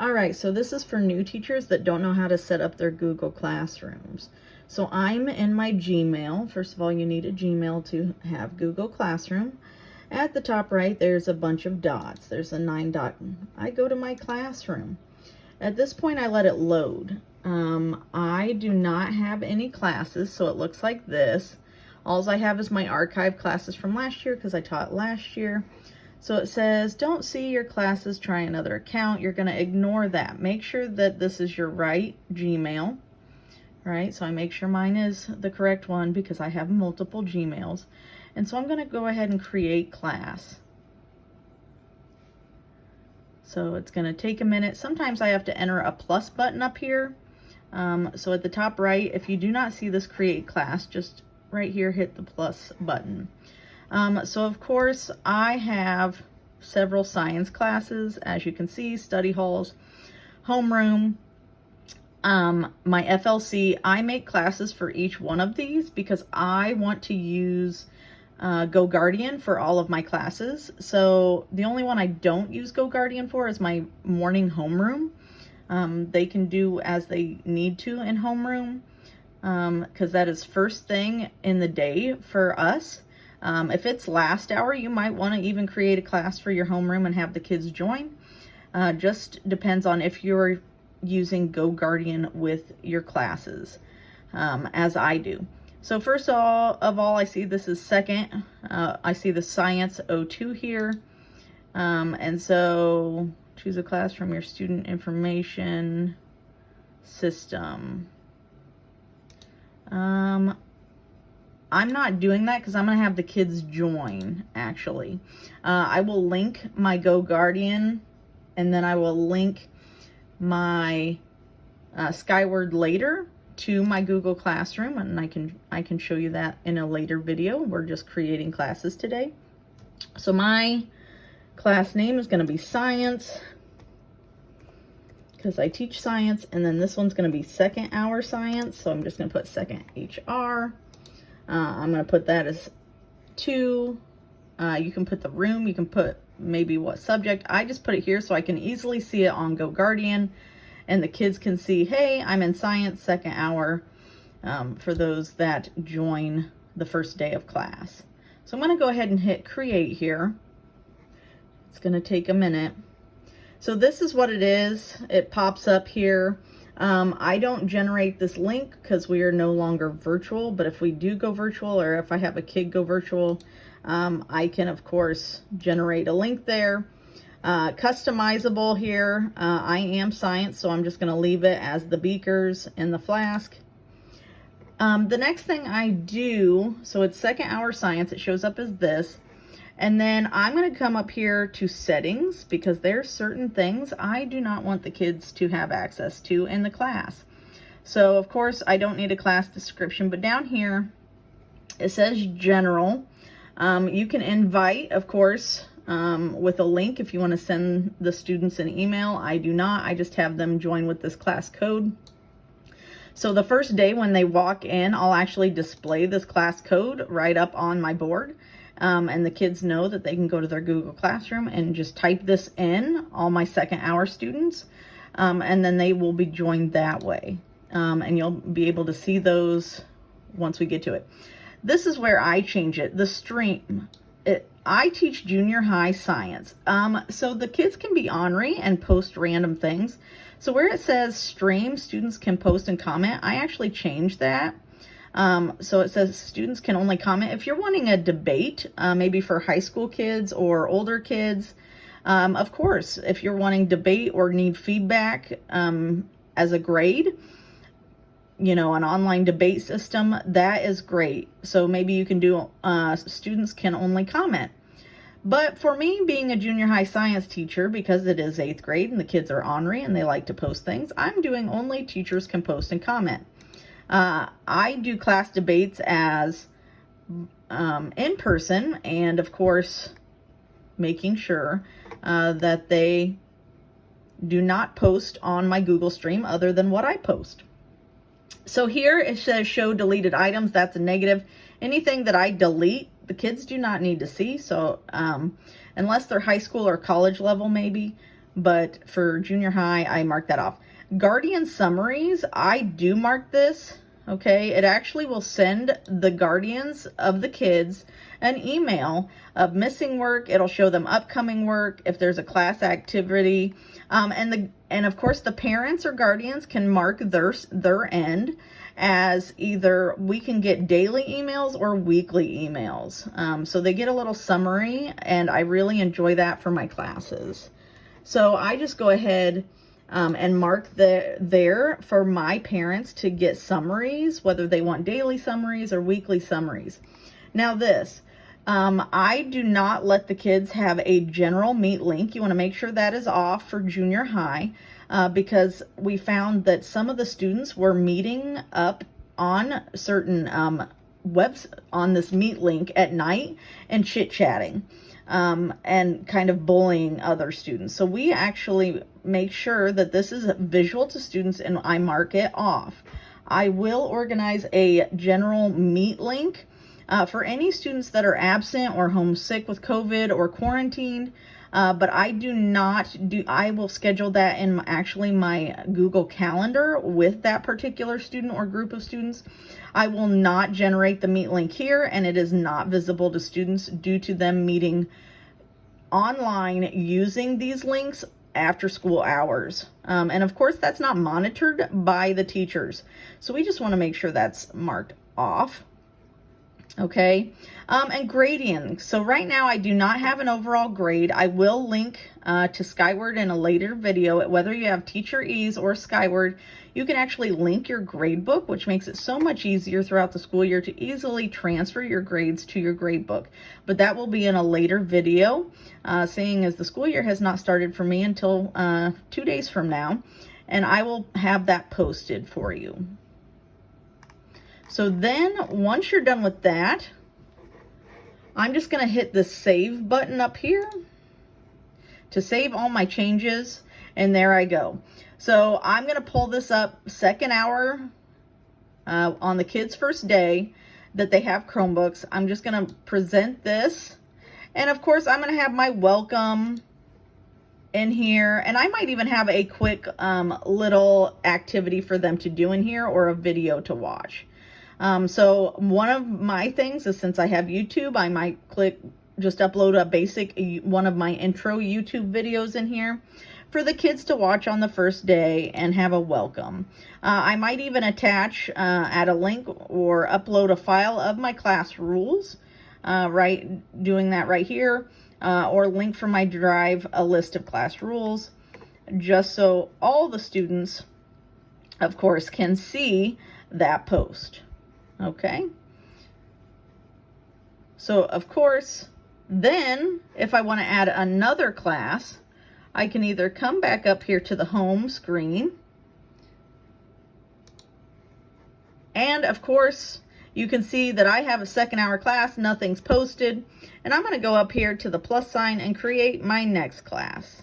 All right, so this is for new teachers that don't know how to set up their Google Classrooms. So I'm in my Gmail. First of all, you need a Gmail to have Google Classroom. At the top right, there's a bunch of dots. There's a 9 dot. I go to my classroom. At this point, I let it load. I do not have any classes, so it looks like this. All I have is my archive classes from last year because I taught last year. So it says, don't see your classes, try another account. You're going to ignore that. Make sure that this is your right Gmail, right? So I make sure mine is the correct one because I have multiple Gmails. And so I'm going to go ahead and create class. So it's going to take a minute. Sometimes I have to enter a plus button up here. So at the top right, if you do not see this create class, just right here, hit the plus button. So of course I have several science classes, as you can see, study halls, homeroom, my FLC. I make classes for each one of these because I want to use GoGuardian for all of my classes. So the only one I don't use GoGuardian for is my morning homeroom. They can do as they need to in homeroom because that is first thing in the day for us. If it's last hour, you might want to even create a class for your homeroom and have the kids join. Just depends on if you're using GoGuardian with your classes, as I do. So first of all, I see this is second. I see the Science 02 here. And so choose a class from your student information system. I'm not doing that because I'm going to have the kids join, actually. I will link my GoGuardian, and then I will link my Skyward later to my Google Classroom, and I can show you that in a later video. We're just creating classes today. So my class name is going to be Science, because I teach science, and then this one's going to be second hour science, so I'm just going to put second HR. I'm going to put that as 2. You can put the room, you can put maybe what subject. I just put it here so I can easily see it on GoGuardian, and the kids can see, hey, I'm in science second hour, for those that join the first day of class. So I'm going to go ahead and hit create here. It's going to take a minute. So this is what it is. It pops up here. I don't generate this link because we are no longer virtual, but if we do go virtual, or if I have a kid go virtual, I can of course generate a link there. Customizable here. I am science, so I'm just going to leave it as the beakers and the flask. The next thing I do, so it's second hour science, it shows up as this. And then I'm going to come up here to settings because there's certain things I do not want the kids to have access to in the class. So of course I don't need a class description, but down here it says general. You can invite, of course, with a link if you want to send the students an email. I do not. I just have them join with this class code. So the first day when they walk in, I'll actually display this class code right up on my board. And the kids know that they can go to their Google Classroom and just type this in, all my second hour students, and then they will be joined that way. And you'll be able to see those once we get to it. This is where I change it, the stream. I teach junior high science. So the kids can be ornery and post random things. So where it says stream, students can post and comment, I actually changed that. So it says students can only comment. If you're wanting a debate, maybe for high school kids or older kids, of course, if you're wanting debate or need feedback as a grade, you know, an online debate system, that is great. So maybe you can do students can only comment. But for me, being a junior high science teacher, because it is 8th grade and the kids are ornery and they like to post things, I'm doing only teachers can post and comment. I do class debates as in person, and of course making sure that they do not post on my Google Stream other than what I post. So here it says show deleted items. That's a negative. Anything that I delete, the kids do not need to see. So unless they're high school or college level maybe, but for junior high, I mark that off. Guardian summaries, I do mark this, okay? It actually will send the guardians of the kids an email of missing work. It'll show them upcoming work, if there's a class activity, and of course the parents or guardians can mark their end as either we can get daily emails or weekly emails. So they get a little summary, and I really enjoy that for my classes. So I just go ahead and mark there for my parents to get summaries, whether they want daily summaries or weekly summaries. Now this, I do not let the kids have a general Meet link. You want to make sure that is off for junior high, because we found that some of the students were meeting up on certain webs on this Meet link at night and chit-chatting. And kind of bullying other students. So we actually make sure that this is visual to students, and I mark it off. I will organize a general Meet link for any students that are absent or homesick with COVID or quarantined. But I do not do, I will schedule that in my Google Calendar with that particular student or group of students. I will not generate the Meet link here, and it is not visible to students due to them meeting online using these links after school hours. And of course, that's not monitored by the teachers. So we just want to make sure that's marked off. Okay, and grading. So right now I do not have an overall grade. I will link to Skyward in a later video. Whether you have Teacher Ease or Skyward, you can actually link your grade book, which makes it so much easier throughout the school year to easily transfer your grades to your grade book. But that will be in a later video, seeing as the school year has not started for me until 2 days from now, and I will have that posted for you. So then once you're done with that, I'm just going to hit the save button up here to save all my changes, and there I go. So I'm going to pull this up second hour on the kids' first day that they have Chromebooks. I'm just going to present this, and of course I'm going to have my welcome in here, and I might even have a quick little activity for them to do in here, or a video to watch. So one of my things is, since I have YouTube, I might just upload a basic, one of my intro YouTube videos in here for the kids to watch on the first day and have a welcome. I might even attach, add a link or upload a file of my class rules, doing that right here, or link from my Drive a list of class rules, just so all the students, of course, can see that post. Okay, so of course, then if I want to add another class, I can either come back up here to the home screen, and of course you can see that I have a second hour class, nothing's posted, and I'm going to go up here to the plus sign and create my next class.